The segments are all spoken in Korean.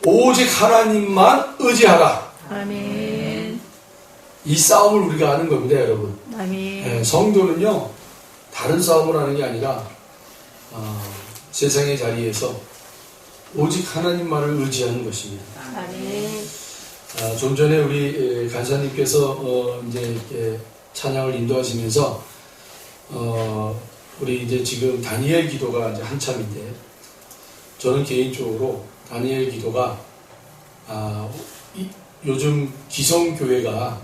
오직 하나님만 의지하라. 아멘. 이 싸움을 우리가 하는 겁니다, 여러분. 아멘. 성도는요, 다른 싸움을 하는 게 아니라 세상의 자리에서 오직 하나님만을 의지하는 것입니다. 아멘. 좀 전에 우리 간사님께서 이제 이렇게 찬양을 인도하시면서 우리 이제 지금 다니엘 기도가 이제 한참인데, 저는 개인적으로 다니엘 기도가 요즘 기성교회가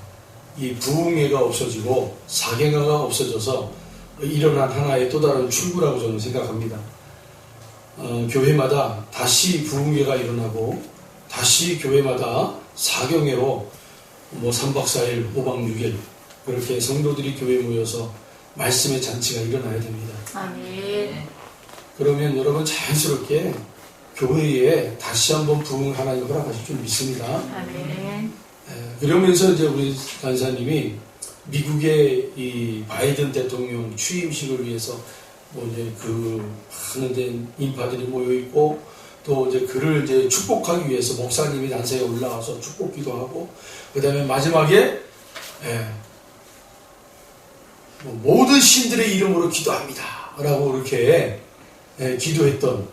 이 부흥회가 없어지고 사경회가 없어져서 일어난 하나의 또 다른 출구라고 저는 생각합니다. 교회마다 다시 부흥회가 일어나고 다시 교회마다 사경회로 뭐 3박 4일, 5박 6일 그렇게 성도들이 교회에 모여서 말씀의 잔치가 일어나야 됩니다. 아멘. 그러면 여러분 자연스럽게 교회에 다시 한번 부흥을 하나님 허락하실 줄 믿습니다. 아멘. 그러면서 이제 우리 간사님이 미국의 이 바이든 대통령 취임식을 위해서 뭐 이제 그 많은 인파들이 모여 있고 또 이제 그를 이제 축복하기 위해서 목사님이 단상에 올라가서 축복기도 하고 그 다음에 마지막에 모든 신들의 이름으로 기도합니다 라고 이렇게 기도했던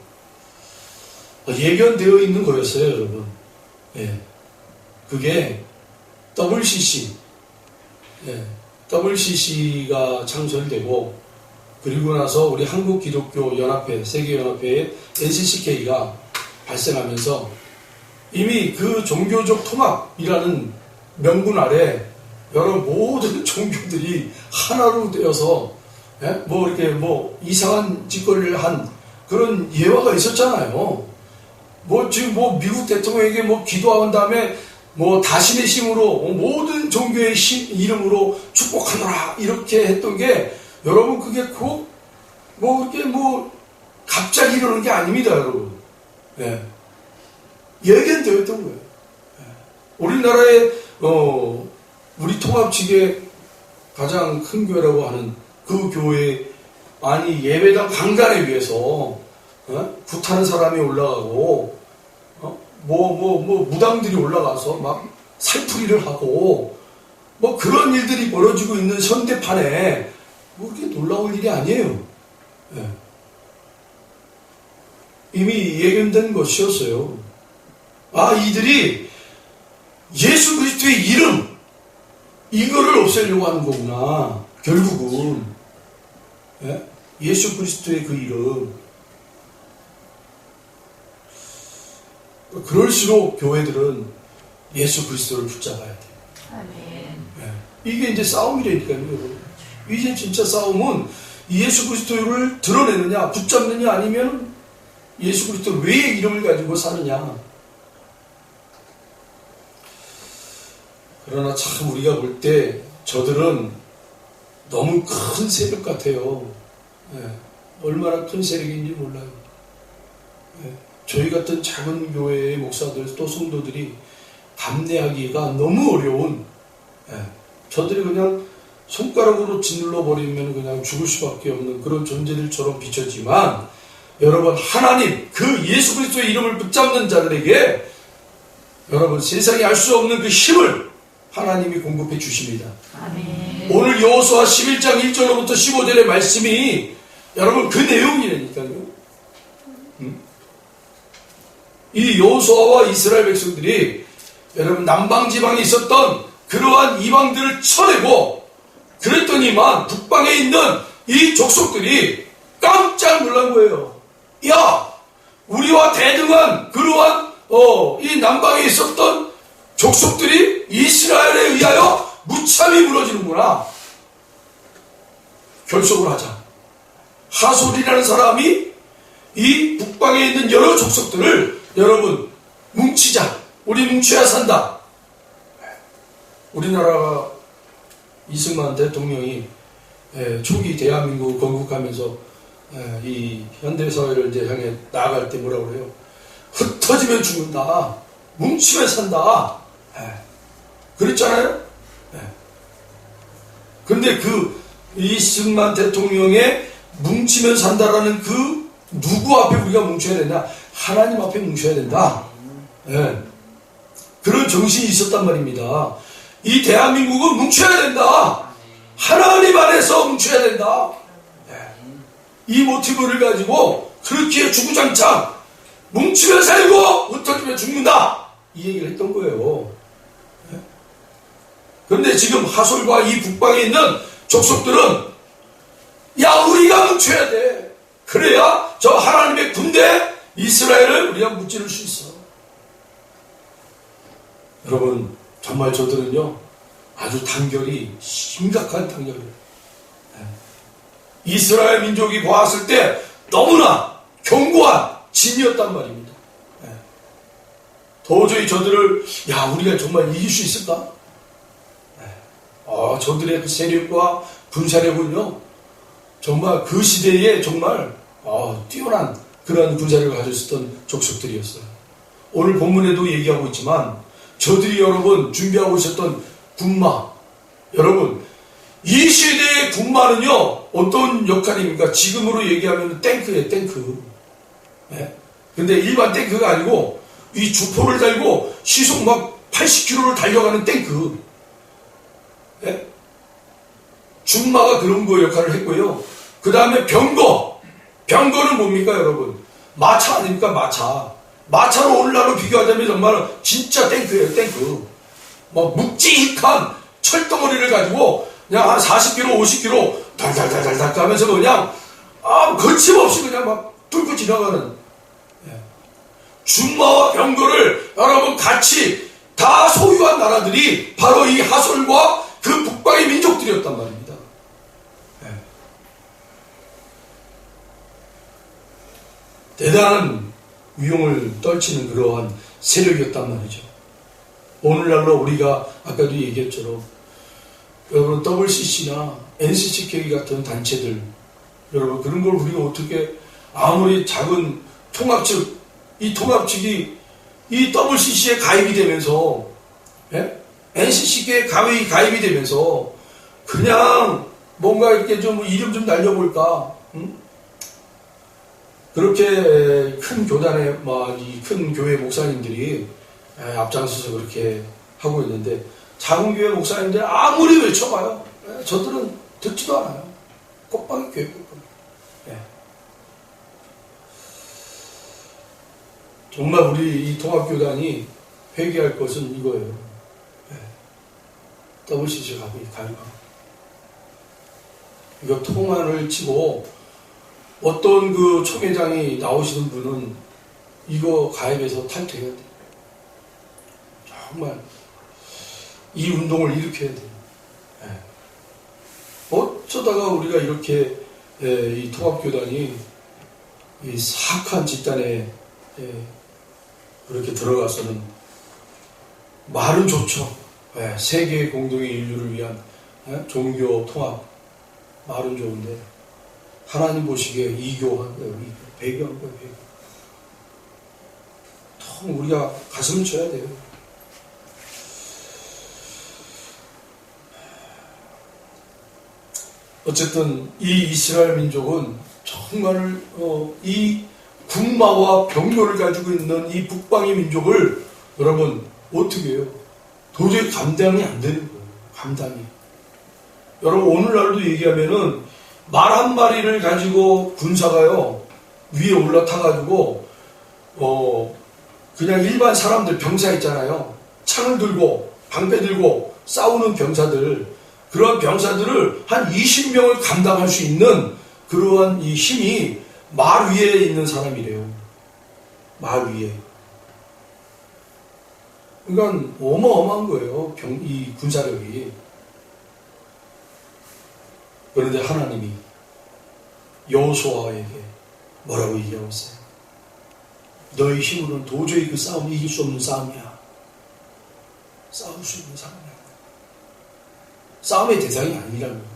예견되어 있는 거였어요, 여러분. 그게 WCC가 창설되고 그리고 나서 우리 한국기독교연합회, 세계연합회의 NCCK가 발생하면서 이미 그 종교적 통합이라는 명분 아래 여러 모든 종교들이 하나로 되어서 뭐 이렇게 뭐 이상한 짓거리를 한 그런 예화가 있었잖아요. 뭐 지금 뭐 미국 대통령에게 뭐 기도한 다음에 뭐 다신의 힘으로 모든 종교의 이름으로 축복하노라 이렇게 했던 게 여러분 그게 꼭 뭐 이렇게 뭐 갑자기 이러는 게 아닙니다, 여러분. 예견되었던 거예요. 우리나라의 우리 통합 측의 가장 큰 교회라고 하는 그 교회 아니 예배당 강단에 위해서 굿하는 사람이 올라가고 뭐 무당들이 올라가서 막 살풀이를 하고 뭐 그런 일들이 벌어지고 있는 현대판에 뭐 그렇게 놀라울 일이 아니에요. 이미 예견된 것이었어요. 이들이 예수 그리스도의 이름 이거를 없애려고 하는 거구나. 결국은 예수 그리스도의 그 이름. 그럴수록 교회들은 예수 그리스도를 붙잡아야 돼요. 아멘. 이게 이제 싸움이라니까요. 이제 진짜 싸움은 예수 그리스도를 드러내느냐, 붙잡느냐, 아니면 예수 그리스도 외의 이름을 가지고 사느냐. 그러나 참 우리가 볼 때 저들은 너무 큰 세력 같아요. 얼마나 큰 세력인지 몰라요. 저희 같은 작은 교회의 목사들 또 성도들이 감내하기가 너무 어려운 저들이 그냥 손가락으로 짓눌러 버리면 그냥 죽을 수밖에 없는 그런 존재들처럼 비춰지만 여러분 하나님 그 예수 그리스도의 이름을 붙잡는 자들에게 여러분 세상이 알 수 없는 그 힘을 하나님이 공급해 주십니다. 아멘. 오늘 여호수아 11장 1절로부터 15절의 말씀이 여러분 그 내용이라니까요. 이 여호수아와 이스라엘 백성들이 여러분 남방지방에 있었던 그러한 이방들을 쳐내고 그랬더니만 북방에 있는 이 족속들이 깜짝 놀란 거예요. 야, 우리와 대등한 그러한 이 남방에 있었던 족속들이 이스라엘에 의하여 무참히 무너지는구나. 결속을 하자. 하솔이라는 사람이 이 북방에 있는 여러 족속들을 여러분 뭉치자. 우리 뭉쳐야 산다. 우리나라가 이승만 대통령이 초기 대한민국 건국하면서 이 현대사회를 이제 향해 나아갈 때 뭐라고 그래요? 흩어지면 죽는다. 뭉치면 산다. 그랬잖아요? 근데 그 이승만 대통령의 뭉치면 산다라는 그 누구 앞에 우리가 뭉쳐야 된다? 하나님 앞에 뭉쳐야 된다. 예. 그런 정신이 있었단 말입니다. 이 대한민국은 뭉쳐야 된다. 하나님 안에서 뭉쳐야 된다. 예. 이 모티브를 가지고 그렇게 주구장창 뭉치면 살고 흩어지면 죽는다. 이 얘기를 했던 거예요. 예. 그런데 지금 하솔과 이 북방에 있는 족속들은 야, 우리가 뭉쳐야 돼. 그래야 저 하나님의 군대 이스라엘을 우리가 무찌를 수 있어. 여러분, 정말 저들은요 아주 단결이 심각한 단결이에요. 이스라엘 민족이 보았을 때 너무나 견고한 진이었단 말입니다. 도저히 저들을 야, 우리가 정말 이길 수 있을까? 저들의 그 세력과 군사력은요 정말 그 시대에 정말 뛰어난 그런 군사력을 가지고 있었던 족속들이었어요. 오늘 본문에도 얘기하고 있지만 저들이 여러분 준비하고 있었던 군마, 여러분 이 시대의 군마는요 어떤 역할입니까? 지금으로 얘기하면 탱크예요, 탱크. 네? 근데 일반 탱크가 아니고 이 주포를 달고 시속 막 80km를 달려가는 탱크. 네? 준마가 그런 거 역할을 했고요. 그 다음에 병거. 병거는 뭡니까 여러분? 마차 아닙니까? 마차로 오늘날로 비교하자면 정말 진짜 탱크예요, 탱크. 막 묵직한 철덩어리를 가지고 그냥 한 40km, 50km 달달달달달 가면서 그냥 거침없이 그냥 막 뚫고 지나가는. 준마와 병거를 여러분 같이 다 소유한 나라들이 바로 이 하솔과 그 북방의 민족들이었단 말입니다. 대단한 위용을 떨치는 그러한 세력이었단 말이죠. 오늘날로 우리가 아까도 얘기했처럼 여러분 WCC나 NCCK 같은 단체들, 여러분 그런 걸 우리가 어떻게 아무리 작은 통합측, 이 통합측이 이 WCC에 가입이 되면서 NCCK에 가입이 되면서 그냥 뭔가 이렇게 좀 이름 좀 날려볼까? 그렇게 큰 교단의 이 큰 교회 목사님들이 앞장서서 그렇게 하고 있는데 작은 교회 목사님들 아무리 외쳐봐요. 저들은 듣지도 않아요. 꽃방이 교회 꽃방. 정말 우리 이 통합교단이 회개할 것은 이거예요. WCC 가입하고. 이거 통화를 치고 어떤 그 총회장이 나오시는 분은 이거 가입해서 탈퇴해야 돼요. 정말 이 운동을 일으켜야 돼요. 어쩌다가 우리가 이렇게 이 통합교단이 이 사악한 집단에 그렇게 들어가서는 말은 좋죠. 세계 공동의 인류를 위한 종교 통합 말은 좋은데 하나님 보시기에 이교한 거예요. 배교한 거예요. 배교. 통 우리가 가슴을 쳐야 돼요. 어쨌든 이 이스라엘 민족은 정말 이 군마와 병거를 가지고 있는 이 북방의 민족을 여러분 어떻게 해요? 도저히 감당이 안 되는 거예요. 감당이. 여러분 오늘날도 얘기하면은 말 한 마리를 가지고 군사가요 위에 올라타가지고 그냥 일반 사람들 병사 있잖아요. 창을 들고 방패 들고 싸우는 병사들, 그러한 병사들을 한 20명을 감당할 수 있는 그러한 이 힘이 말 위에 있는 사람이래요. 말 위에. 그러니까 어마어마한 거예요. 이 군사력이. 그런데 하나님이 여호수아에게 뭐라고 얘기하고 있어요? 너희 힘으로는 도저히 그 싸움 이길 수 없는 싸움이야. 싸울 수 있는 싸움이야. 싸움의 대상이 아니라는 거예요.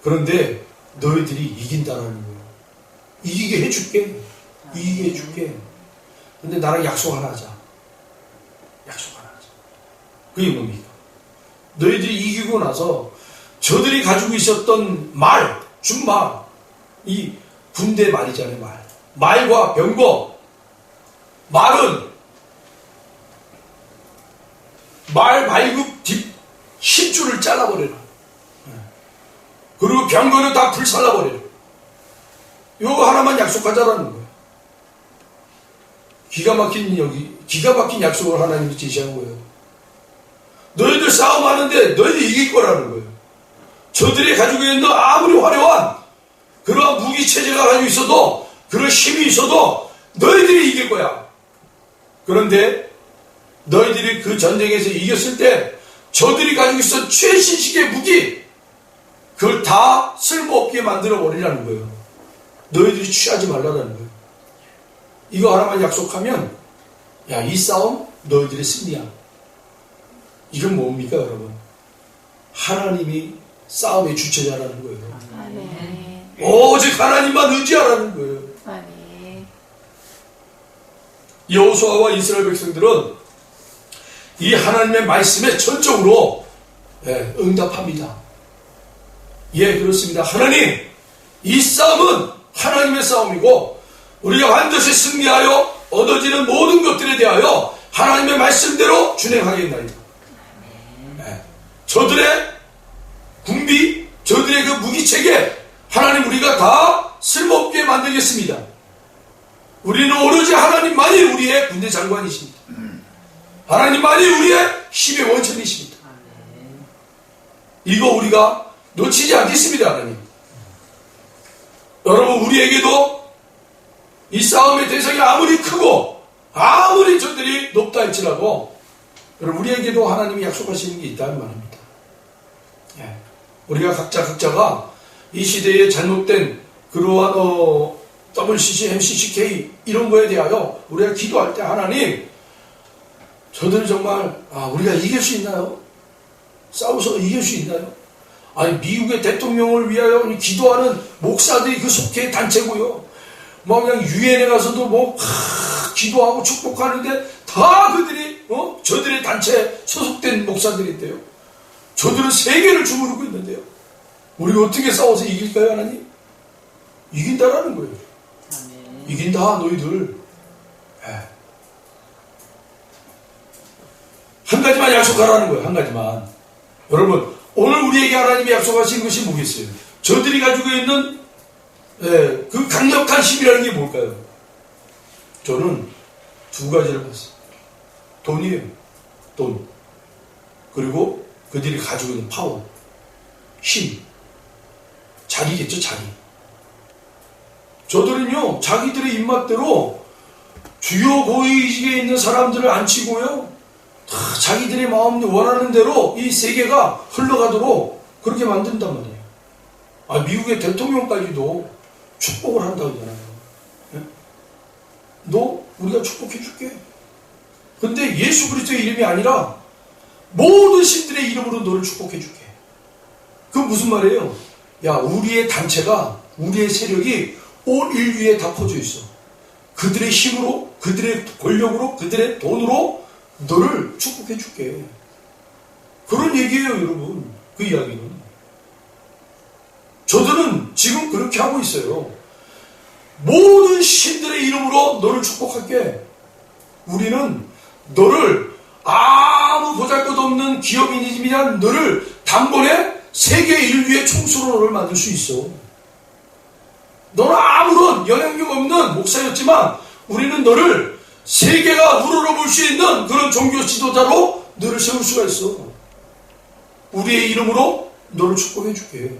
그런데 너희들이 이긴다라는 거예요. 이기게 해줄게. 이기게 해줄게. 근데 나랑 약속 하나 하자. 약속 하나 하자. 그게 뭡니까? 너희들이 이기고 나서 저들이 가지고 있었던 말, 준말, 이 군대 말이잖아요, 말. 말과 병거. 말은 말 말굽 뒷 힘줄을 잘라버려라. 그리고 병거는 다 불살라버려라. 이거 하나만 약속하자라는 거예요. 기가 막힌 약속을 하나님이 제시한 거예요. 너희들 싸움하는데 너희들 이길 거라는 거예요. 저들이 가지고 있는 아무리 화려한 그러한 무기 체제가 가지고 있어도, 그런 힘이 있어도 너희들이 이길 거야. 그런데 너희들이 그 전쟁에서 이겼을 때 저들이 가지고 있었던 최신식의 무기, 그걸 다 쓸모없게 만들어 버리라는 거예요. 너희들이 취하지 말라는 거예요. 이거 하나만 약속하면, 야, 이 싸움 너희들의 승리야. 이건 뭡니까, 여러분? 하나님이 싸움의 주체자라는 거예요. 아멘. 오직 하나님만 의지하라는 거예요. 아멘. 여호수아와 이스라엘 백성들은 이 하나님의 말씀에 전적으로 응답합니다. 예, 그렇습니다. 하나님, 이 싸움은 하나님의 싸움이고 우리가 반드시 승리하여 얻어지는 모든 것들에 대하여 하나님의 말씀대로 준행하겠나이다. 저들의 군비, 저들의 그 무기체계, 하나님 우리가 다 쓸모없게 만들겠습니다. 우리는 오로지 하나님만이 우리의 군대 장관이십니다. 하나님만이 우리의 힘의 원천이십니다. 이거 우리가 놓치지 않겠습니다, 하나님. 여러분, 우리에게도 이 싸움의 대상이 아무리 크고 아무리 저들이 높다 할지라도 여러분, 우리에게도 하나님이 약속하시는 게 있다는 말입니다. 우리가 각자가 이 시대에 잘못된 그러한 WCC, MCCK 이런 거에 대하여 우리가 기도할 때, 하나님, 저들 정말 우리가 이길 수 있나요? 싸워서 이길 수 있나요? 아니, 미국의 대통령을 위하여 기도하는 목사들이 그 속해 단체고요. 뭐 그냥 유엔에 가서도 기도하고 축복하는데 다 그들이 저들의 단체에 소속된 목사들인데요. 저들은 세계를 주무르고 있는데요. 우리가 어떻게 싸워서 이길까요, 하나님? 이긴다라는 거예요. 아멘. 이긴다, 너희들. 한 가지만 약속하라는 거예요, 한 가지만. 여러분, 오늘 우리에게 하나님이 약속하신 것이 뭐겠어요? 저들이 가지고 있는 그 강력한 힘이라는 게 뭘까요? 저는 두 가지를 봤어요. 돈이에요. 돈. 그리고 그들이 가지고 있는 파워, 힘, 자리겠죠, 자리. 저들은요, 자기들의 입맛대로 주요 고위직에 있는 사람들을 앉히고요, 다 자기들의 마음 원하는 대로 이 세계가 흘러가도록 그렇게 만든단 말이에요. 미국의 대통령까지도 축복을 한다고 하잖아요. 너 우리가 축복해줄게. 근데 예수 그리스도의 이름이 아니라 모든 신들의 이름으로 너를 축복해줄게. 그건 무슨 말이에요? 야, 우리의 단체가, 우리의 세력이 온 인류에 다 퍼져 있어. 그들의 힘으로, 그들의 권력으로, 그들의 돈으로 너를 축복해줄게. 그런 얘기예요, 여러분. 그 이야기는. 저들은 지금 그렇게 하고 있어요. 모든 신들의 이름으로 너를 축복할게. 우리는 너를 아무 보잘것없는 기업인이지만 너를 단번에 세계 인류의 총수로 너를 만들 수 있어. 너는 아무런 영향력 없는 목사였지만 우리는 너를 세계가 우러러볼 수 있는 그런 종교 지도자로 너를 세울 수가 있어. 우리의 이름으로 너를 축복해 줄게.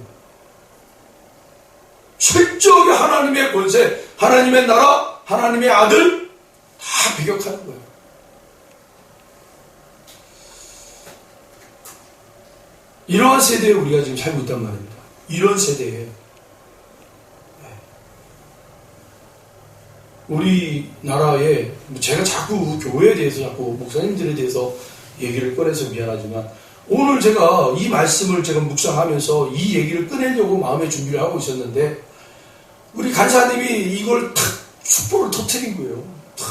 철저하게 하나님의 권세, 하나님의 나라, 하나님의 아들 다 배격하는 거예요. 이러한 세대에 우리가 지금 살고 있단 말입니다. 이런 세대에 우리나라에, 제가 자꾸 교회에 대해서, 자꾸 목사님들에 대해서 얘기를 꺼내서 미안하지만, 오늘 제가 이 말씀을 제가 묵상하면서 이 얘기를 꺼내려고 마음의 준비를 하고 있었는데, 우리 간사님이 이걸 탁 축복을 터뜨린 거예요. 탁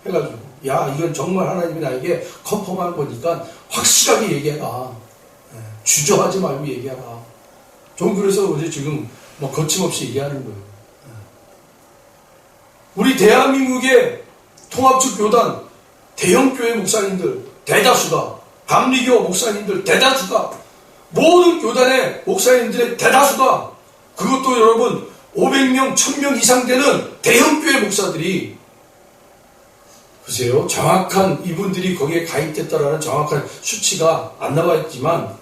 해가지고, 야, 이건 정말 하나님이 나에게 컨펌한 거니까 확실하게 얘기해라. 주저하지 말고 얘기하라. 전 그래서 어제 지금 거침없이 얘기하는 거예요. 우리 대한민국의 통합적 교단, 대형교회 목사님들 대다수가 감리교 목사님들 대다수가, 모든 교단의 목사님들의 대다수가, 그것도 여러분 500명, 1000명 이상 되는 대형교회 목사들이, 글쎄요, 정확한 이분들이 거기에 가입됐다라는 정확한 수치가 안 나와 있지만,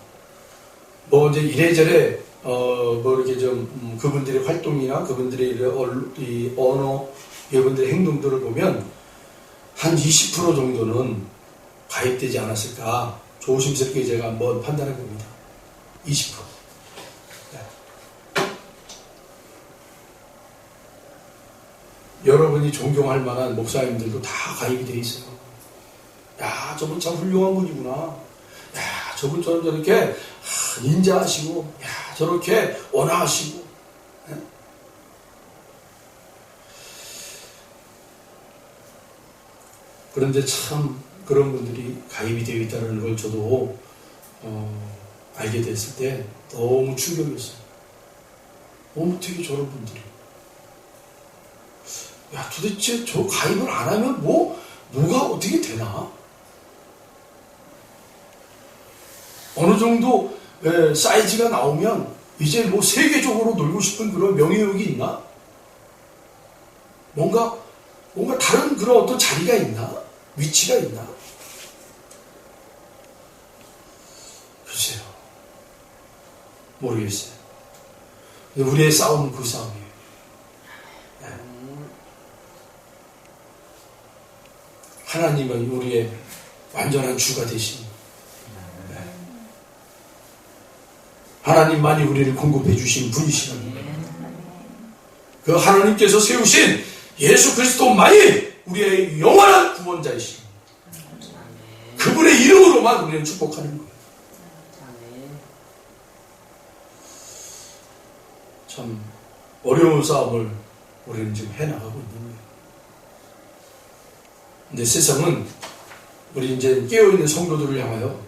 뭐 이제 이래저래 뭐 이렇게 좀 그분들의 활동이나 그분들의 이 언어, 이분들의 행동들을 보면 한 20% 정도는 가입되지 않았을까, 조심스럽게 제가 한번 판단해 봅니다. 20%. 네. 여러분이 존경할 만한 목사님들도 다 가입이 돼 있어요. 야, 저분 참 훌륭한 분이구나. 야, 저분처럼 저렇게 인자하시고, 야, 저렇게 온화하시고. 네? 그런데 참 그런 분들이 가입이 되어 있다는 걸 저도 알게 됐을 때 너무 충격이었어요. 어떻게 저런 분들이, 야, 도대체 저 가입을 안 하면 뭐가 어떻게 되나? 어느 정도 사이즈가 나오면 이제 뭐 세계적으로 놀고 싶은 그런 명예욕이 있나? 뭔가 다른 그런 어떤 자리가 있나? 위치가 있나? 글쎄요. 모르겠어요. 우리의 싸움은 그 싸움이에요. 네. 하나님은 우리의 완전한 주가 되신, 네. 하나님만이 우리를 공급해 주신 분이시랍니다. 그 하나님께서 세우신 예수 그리스도만이 우리의 영원한 구원자이신, 그분의 이름으로만 우리는 축복하는 거예요. 참 어려운 싸움을 우리는 지금 해나가고 있는 거예요. 근데 세상은 우리 이제 깨어있는 성도들을 향하여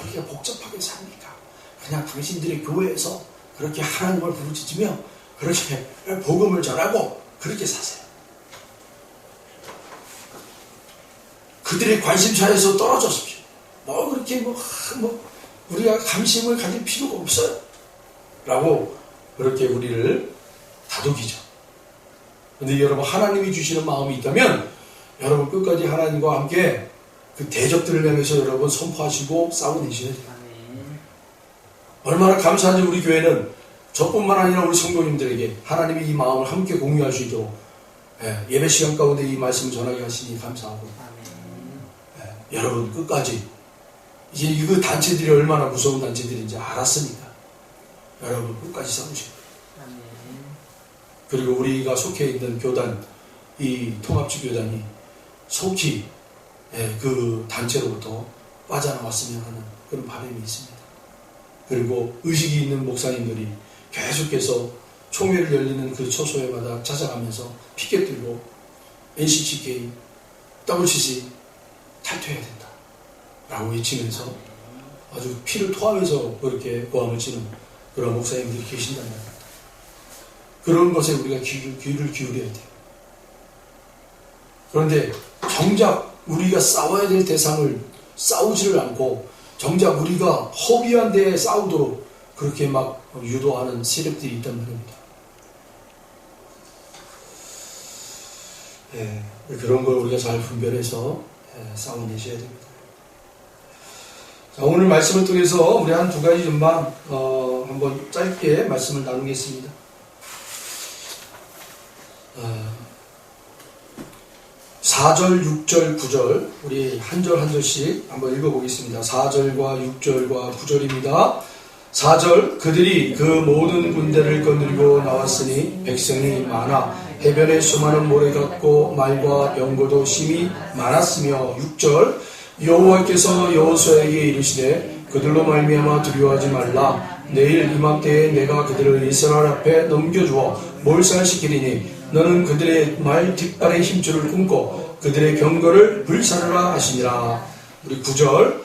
이렇게 복잡하게 삽니까? 그냥 당신들이 교회에서 그렇게 하나님을 부르짖으며 그렇게 복음을 전하고 그렇게 사세요. 그들의 관심사에서 떨어졌습시오. 그렇게 우리가 감심을 가질 필요가 없어요. 라고 그렇게 우리를 다독이죠. 근데 여러분, 하나님이 주시는 마음이 있다면 여러분 끝까지 하나님과 함께 그 대적들을 향해서 여러분 선포하시고 싸워내셔야 돼요. 얼마나 감사한지 우리 교회는 저뿐만 아니라 우리 성도님들에게 하나님이 이 마음을 함께 공유할 수 있도록 예배 시간 가운데 이 말씀을 전하게 하시니 감사하고, 여러분 끝까지 이제 그 단체들이 얼마나 무서운 단체들인지 알았으니까 여러분 끝까지 싸우시고, 그리고 우리가 속해 있는 교단, 이 통합주 교단이 속히 그 단체로부터 빠져나왔으면 하는 그런 바람이 있습니다. 그리고 의식이 있는 목사님들이 계속해서 총회를 열리는 그 초소회마다 찾아가면서 피켓 들고 NCCK, WCC 탈퇴해야 된다 라고 외치면서 아주 피를 토하면서 그렇게 고함을 치는 그런 목사님들이 계신단 말입니다. 그런 것에 우리가 귀를 기울여야 돼요. 그런데 정작 우리가 싸워야 될 대상을 싸우지를 않고 정작 우리가 허비한 데에 싸우도록 그렇게 막 유도하는 세력들이 있단 말입니다. 그런 걸 우리가 잘 분별해서 싸워내셔야 됩니다. 자, 오늘 말씀을 통해서 우리 한 두 가지 좀만 한번 짧게 말씀을 나누겠습니다. 4절, 6절, 9절 우리 한 절 한 절씩 한번 읽어보겠습니다. 4절과 6절과 9절입니다. 4절, 그들이 그 모든 군대를 거느리고 나왔으니 백성이 많아 해변에 수많은 모래 같고 말과 연고도 심히 많았으며, 6절, 여호와께서 여호수아에게 이르시되 그들로 말미암아 두려워하지 말라. 내일 이맘때에 내가 그들을 이스라엘 앞에 넘겨주어 몰살시키리니 너는 그들의 말 뒷발의 힘줄을 끊고 그들의 경거를 불사르라 하시니라. 우리 9절,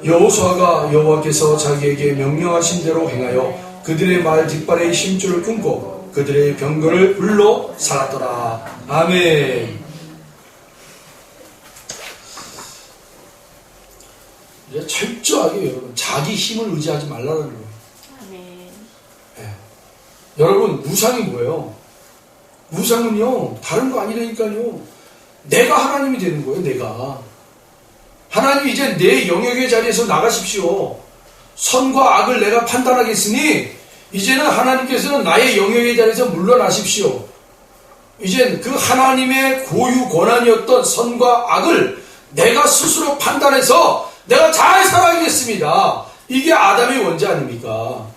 여호수아가 여호와께서 자기에게 명령하신 대로 행하여 그들의 말 뒷발의 힘줄을 끊고 그들의 병거를 불러 살았더라. 아멘. 이제 철저하게 여러분 자기 힘을 의지하지 말라는 거예요. 아멘. 예. 여러분 우상이 뭐예요? 우상은요 다른 거 아니라니까요. 내가 하나님이 되는 거예요. 내가 하나님 이제 내 영역의 자리에서 나가십시오. 선과 악을 내가 판단하겠으니 이제는 하나님께서는 나의 영역의 자리에서 물러나십시오. 이젠 그 하나님의 고유 권한이었던 선과 악을 내가 스스로 판단해서 내가 잘 살아야겠습니다. 이게 아담의 원죄 아닙니까?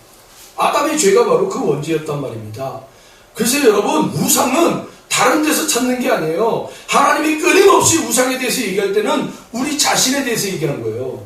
아담의 죄가 바로 그 원죄였단 말입니다. 그래서 여러분 우상은 다른 데서 찾는 게 아니에요. 하나님이 끊임없이 우상에 대해서 얘기할 때는 우리 자신에 대해서 얘기하는 거예요.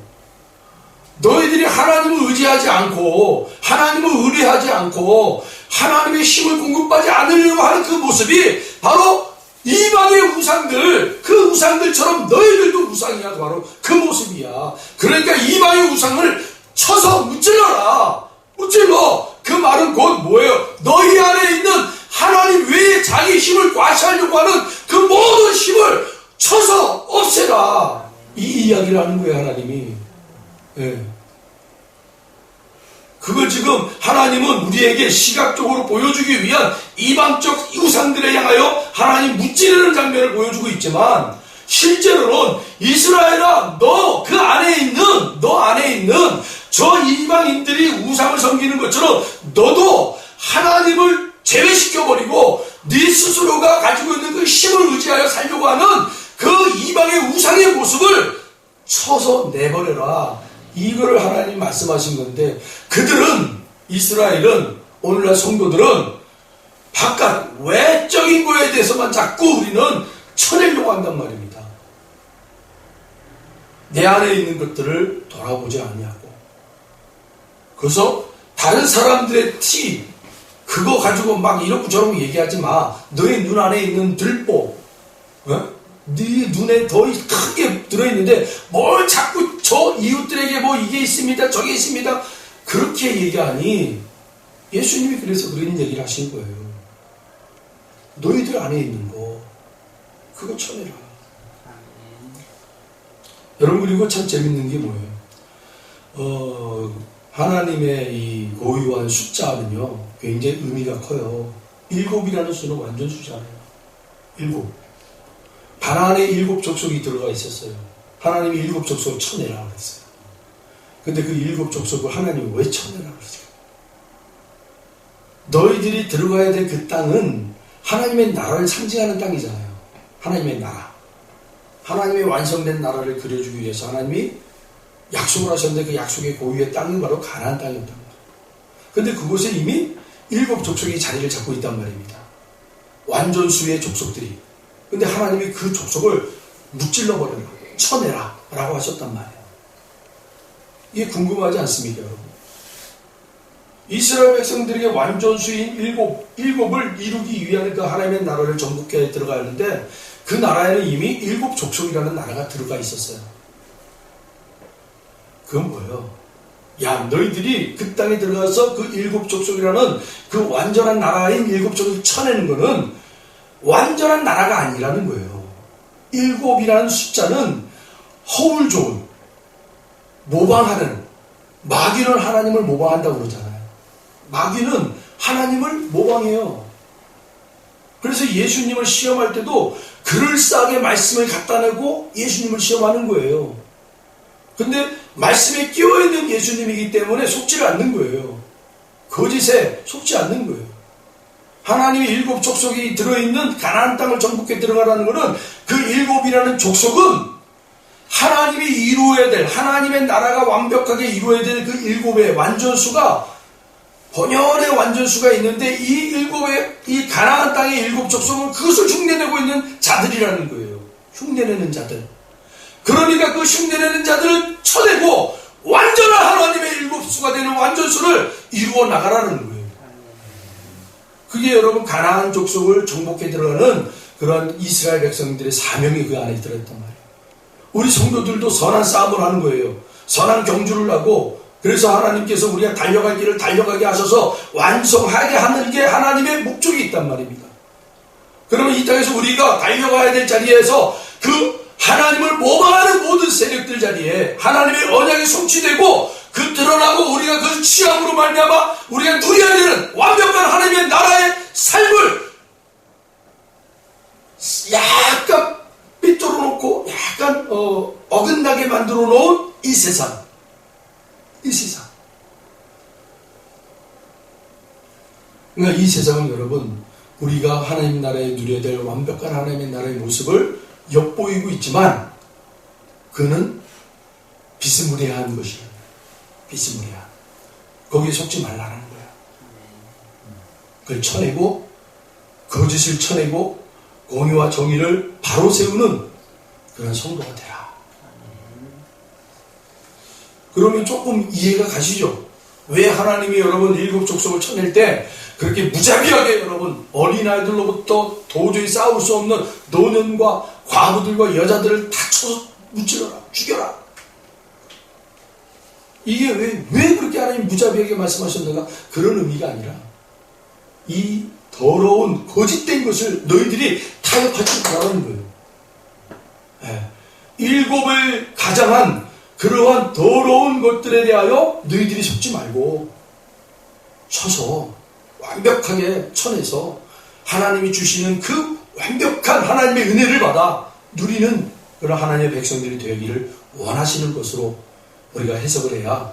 너희들이 하나님을 의지하지 않고 하나님을 의뢰하지 않고 하나님의 힘을 공급하지 않으려고 하는 그 모습이 바로 이방의 우상들, 그 우상들처럼 너희들도 우상이야. 바로 그 모습이야. 그러니까 이방의 우상을 쳐서 무찔러라. 무찔러. 그 말은 곧 뭐예요? 너희 안에 있는 하나님 외에 자기 힘을 과시하려고 하는 그 모든 힘을 쳐서 없애라. 이 이야기를 하는 거예요, 하나님이. 예. 그걸 지금 하나님은 우리에게 시각적으로 보여주기 위한 이방적 우상들에 향하여 하나님 무찌르는 장면을 보여주고 있지만 실제로는 이스라엘아 너 안에 있는 저 이방인들이 우상을 섬기는 것처럼 너도 하나님을 제외시켜버리고 네 스스로가 가지고 있는 그 힘을 의지하여 살려고 하는 그 이방의 우상의 모습을 쳐서 내버려라. 이거를 하나님 말씀하신 건데 그들은 이스라엘은 오늘날 성도들은 바깥 외적인 거에 대해서만 자꾸 우리는 쳐내려고 한단 말입니다. 내 안에 있는 것들을 돌아보지 아니하고 그래서 다른 사람들의 티 그거 가지고 막 이렇고 저렇고 얘기하지 마. 너의 눈 안에 있는 들보 네 눈에 더 크게 들어있는데 뭘 자꾸 저 이웃들에게 뭐 이게 있습니다 저게 있습니다 그렇게 얘기하니 예수님이 그래서 그런 얘기를 하신 거예요. 너희들 안에 있는 거 그거 쳐내라. 여러분 그리고 참 재밌는 게 뭐예요? 하나님의 이 고유한 숫자는요 굉장히 의미가 커요. 7이라는 수는 완전 숫자예요. 7. 가나안에 7 족속이 들어가 있었어요. 하나님이 7 족속을 쳐내라 그랬어요. 근데 그 7 족속을 하나님이 왜 쳐내라 그랬어요? 너희들이 들어가야 될 그 땅은 하나님의 나라를 상징하는 땅이잖아요. 하나님의 나라. 하나님의 완성된 나라를 그려주기 위해서 하나님이 약속을 하셨는데 그 약속의 고유의 땅이 바로 가나안 땅이었단 말이에요. 근데 그곳에 이미 7 족속이 자리를 잡고 있단 말입니다. 완전수의 족속들이. 근데 하나님이 그 족속을 무찔러버려라, 쳐내라 라고 하셨단 말이에요. 이게 궁금하지 않습니까 여러분? 이스라엘 백성들에게 완전수인 7을 이루기 위한 그 하나님의 나라를 정복해 들어가는데 그 나라에는 이미 7 족속이라는 나라가 들어가 있었어요. 그건 뭐예요? 야 너희들이 그 땅에 들어가서 그 7 족속이라는 그 완전한 나라인 7 족속을 쳐내는 거는 완전한 나라가 아니라는 거예요. 7이라는 숫자는 허울 좋은 모방하는 마귀는 하나님을 모방한다고 그러잖아요. 마귀는 하나님을 모방해요. 그래서 예수님을 시험할 때도 그럴싸하게 말씀을 갖다 내고 예수님을 시험하는 거예요. 근데 말씀에 끼어있는 예수님이기 때문에 속지를 않는 거예요. 거짓에 속지 않는 거예요. 하나님이 7 족속이 들어있는 가나안 땅을 정복해 들어가라는 것은 그 7이라는 족속은 하나님이 이루어야 될 하나님의 나라가 완벽하게 이루어야 될 그 7의 완전수가 번연의 완전수가 있는데 이 가나안 땅의 7 족속은 그것을 흉내내고 있는 자들이라는 거예요. 흉내내는 자들. 그러니까 그 흉내내는 자들을 쳐내고 완전한 하나님의 7수가 되는 완전수를 이루어 나가라는 거예요. 그게 여러분 가나안 족속을 정복해 들어가는 그런 이스라엘 백성들의 사명이 그 안에 들어있단 말이에요. 우리 성도들도 선한 싸움을 하는 거예요. 선한 경주를 하고 그래서 하나님께서 우리가 달려갈 길을 달려가게 하셔서 완성하게 하는 게 하나님의 목적이 있단 말입니다. 그러면 이 땅에서 우리가 달려가야 될 자리에서 그 하나님을 모방하는 모든 세력들 있을 자리에 하나님의 언약이 성취되고 그 드러나고 우리가 그 취함으로 말미암아 우리가 누려야 되는 완벽한 하나님의 나라의 삶을 약간 삐뚤어 놓고 약간 어긋나게 만들어 놓은 이 세상. 그러니까 이 세상은 여러분, 우리가 하나님 나라에 누려야 될 완벽한 하나님의 나라의 모습을 엿보이고 있지만 그는 비스무리한 것이야. 비스무리한. 거기에 속지 말라는 거야. 그걸 쳐내고 거짓을 쳐내고 공의와 정의를 바로 세우는 그런 성도가 되라. 그러면 조금 이해가 가시죠? 왜 하나님이 여러분 일곱 족속을 쳐낼 때 그렇게 무자비하게 여러분 어린아이들로부터 도저히 싸울 수 없는 노년과 과부들과 여자들을 다 쳐서 무찔러라, 죽여라. 이게 왜 그렇게 하나님 무자비하게 말씀하셨는가? 그런 의미가 아니라 이 더러운 거짓된 것을 너희들이 타협할 줄 알아는 거예요. 네. 일곱을 가장한 그러한 더러운 것들에 대하여 너희들이 속지 말고 쳐서 완벽하게 쳐내서 하나님이 주시는 그 완벽한 하나님의 은혜를 받아 누리는 그런 하나님의 백성들이 되기를 원하시는 것으로 우리가 해석을 해야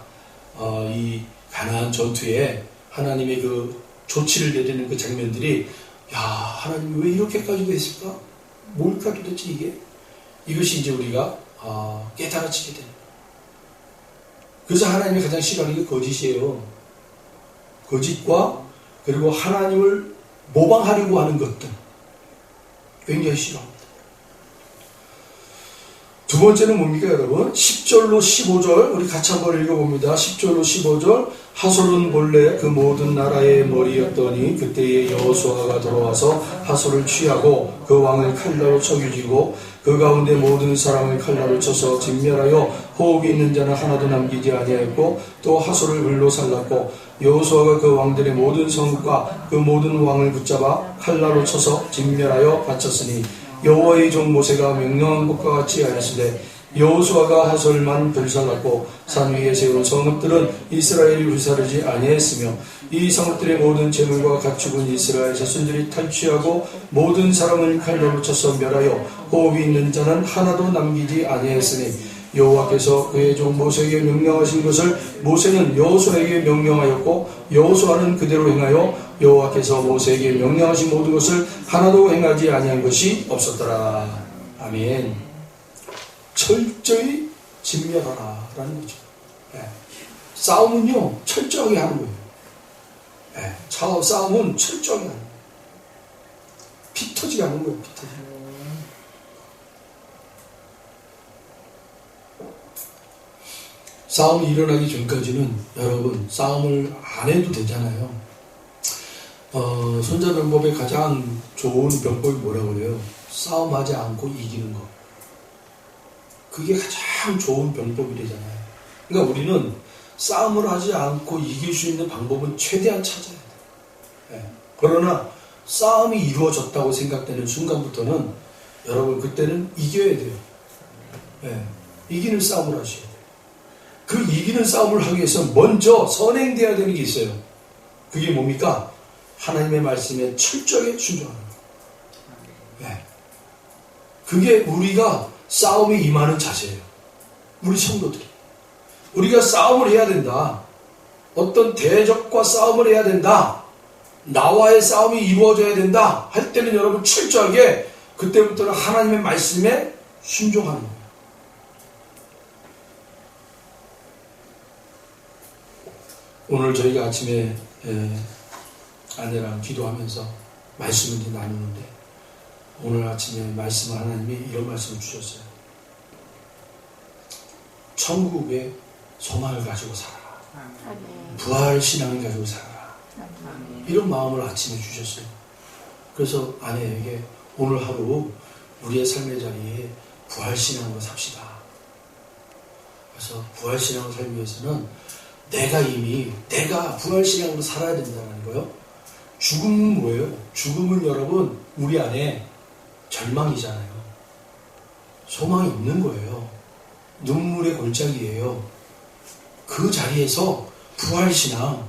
이 가나안 전투에 하나님의 그 조치를 내리는 그 장면들이 야, 하나님이 왜 이렇게까지도 했을까? 뭘까 도대체 이게? 이것이 이제 우리가 깨달아지게 되는 거예요. 그래서 하나님이 가장 싫어하는 게 거짓이에요. 거짓과 그리고 하나님을 모방하려고 하는 것들 굉장히 싫어합니다. 두 번째는 뭡니까 여러분? 10절로 15절 우리 같이 한번 읽어봅니다. 10절로 15절 하솔은 본래 그 모든 나라의 머리였더니 그때에 여호수아가 돌아와서 하솔을 취하고 그 왕을 칼날로 쳐 죽이고 그 가운데 모든 사람을 칼날로 쳐서 진멸하여 호흡이 있는 자는 하나도 남기지 아니하였고 또 하솔을 불로 살랐고 여호수아가 그 왕들의 모든 성과 그 모든 왕을 붙잡아 칼날로 쳐서 진멸하여 바쳤으니 여호와의 종 모세가 명령한 것과 같이 하였으되 여호수아가 하솔만 불살랐고 산 위에 세운 성읍들은 이스라엘이 불사르지 아니했으며 이 성읍들의 모든 재물과 가축은 이스라엘 자손들이 탈취하고 모든 사람을 칼날로 쳐서 멸하여 호흡이 있는 자는 하나도 남기지 아니했으니 여호와께서 그의 종 모세에게 명령하신 것을 모세는 여호수아에게 명령하였고 여호수아는 그대로 행하여 여호와께서 모세에게 명령하신 모든 것을 하나도 행하지 아니한 것이 없었더라. 아멘. 철저히 진멸하라 라는 거죠. 싸움은요 철저하게 하는 거예요. 싸움은 철저하게 하는 거예요. 피 터지게 하는 거예요. 피 터지게. 싸움이 일어나기 전까지는 여러분 싸움을 안 해도 되잖아요. 손자병법의 가장 좋은 병법이 뭐라고 그래요? 싸움하지 않고 이기는 거. 그게 가장 좋은 병법이 되잖아요. 그러니까 우리는 싸움을 하지 않고 이길 수 있는 방법은 최대한 찾아야 돼요. 그러나 싸움이 이루어졌다고 생각되는 순간부터는 여러분 그때는 이겨야 돼요. 이기는 싸움을 하셔야 돼요. 그 이기는 싸움을 하기 위해서 먼저 선행되어야 되는 게 있어요. 그게 뭡니까? 하나님의 말씀에 철저하게 순종하는 거예요. 그게 우리가 싸움에 임하는 자세예요. 우리 성도들이. 우리가 싸움을 해야 된다. 어떤 대적과 싸움을 해야 된다. 나와의 싸움이 이루어져야 된다. 할 때는 여러분 철저하게 그때부터는 하나님의 말씀에 순종하는 거예요. 오늘 저희가 아침에 아내랑 기도하면서 말씀을 이제 나누는데 오늘 아침에 말씀을 하나님이 이런 말씀을 주셨어요. 천국의 소망을 가지고 살아라. 부활 신앙을 가지고 살아라. 이런 마음을 아침에 주셨어요. 그래서 아내에게 오늘 하루 우리의 삶의 자리에 부활 신앙으로 삽시다. 그래서 부활 신앙을 살기 위해서는 내가 부활신앙으로 살아야 된다는 거예요. 죽음은 뭐예요? 죽음은 여러분 우리 안에 절망이잖아요. 소망이 없는 거예요. 눈물의 골짜기예요. 그 자리에서 부활신앙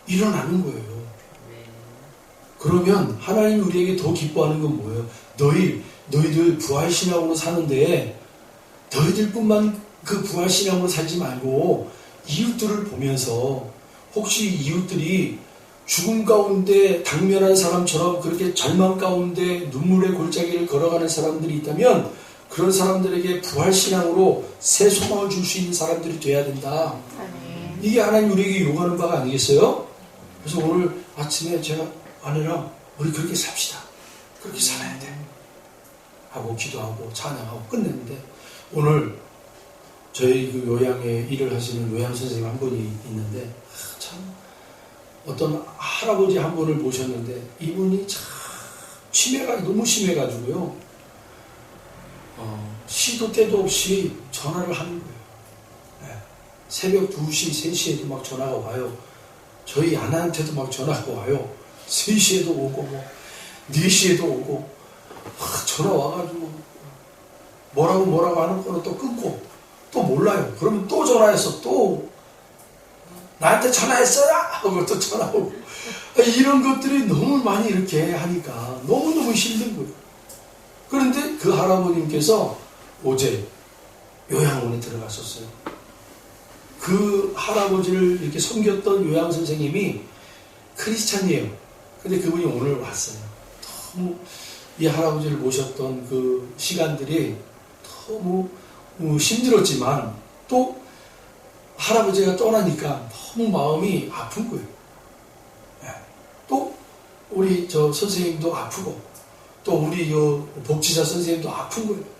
일어나는 거예요. 그러면 하나님이 우리에게 더 기뻐하는 건 뭐예요? 너희들 부활신앙으로 사는데 너희들뿐만 그 부활신앙으로 살지 말고 이웃들을 보면서 혹시 이웃들이 죽음 가운데 당면한 사람처럼 그렇게 절망 가운데 눈물의 골짜기를 걸어가는 사람들이 있다면 그런 사람들에게 부활신앙으로 새 소망을 줄 수 있는 사람들이 돼야 된다. 아멘. 이게 하나님 우리에게 요구하는 바가 아니겠어요? 그래서 오늘 아침에 제가 아내랑 우리 그렇게 삽시다. 그렇게 살아야 돼. 하고 기도하고 찬양하고 끝냈는데 오늘 저희 그 요양에 일을 하시는 요양 선생님 한 분이 있는데 참 어떤 할아버지 한 분을 모셨는데 이분이 참 치매가 너무 심해가지고요. 시도 때도 없이 전화를 하는 거예요. 네. 새벽 2시, 3시에도 막 전화가 와요. 저희 아내한테도 막 전화가 와요. 3시에도 오고 뭐 4시에도 오고 전화 와가지고 뭐라고 하는 거는 또 끊고 또 몰라요. 그러면 또 전화해서 또 나한테 전화했어요? 하고 또 전화오고 이런 것들이 너무 많이 이렇게 하니까 너무너무 힘든 거예요. 그런데 그 할아버님께서 어제 요양원에 들어갔었어요. 그 할아버지를 이렇게 섬겼던 요양 선생님이 크리스찬이에요. 근데 그분이 오늘 왔어요. 너무 이 할아버지를 모셨던 그 시간들이 너무 힘들었지만 또 할아버지가 떠나니까 너무 마음이 아픈 거예요. 또 우리 저 선생님도 아프고 또 우리 복지사 선생님도 아픈 거예요.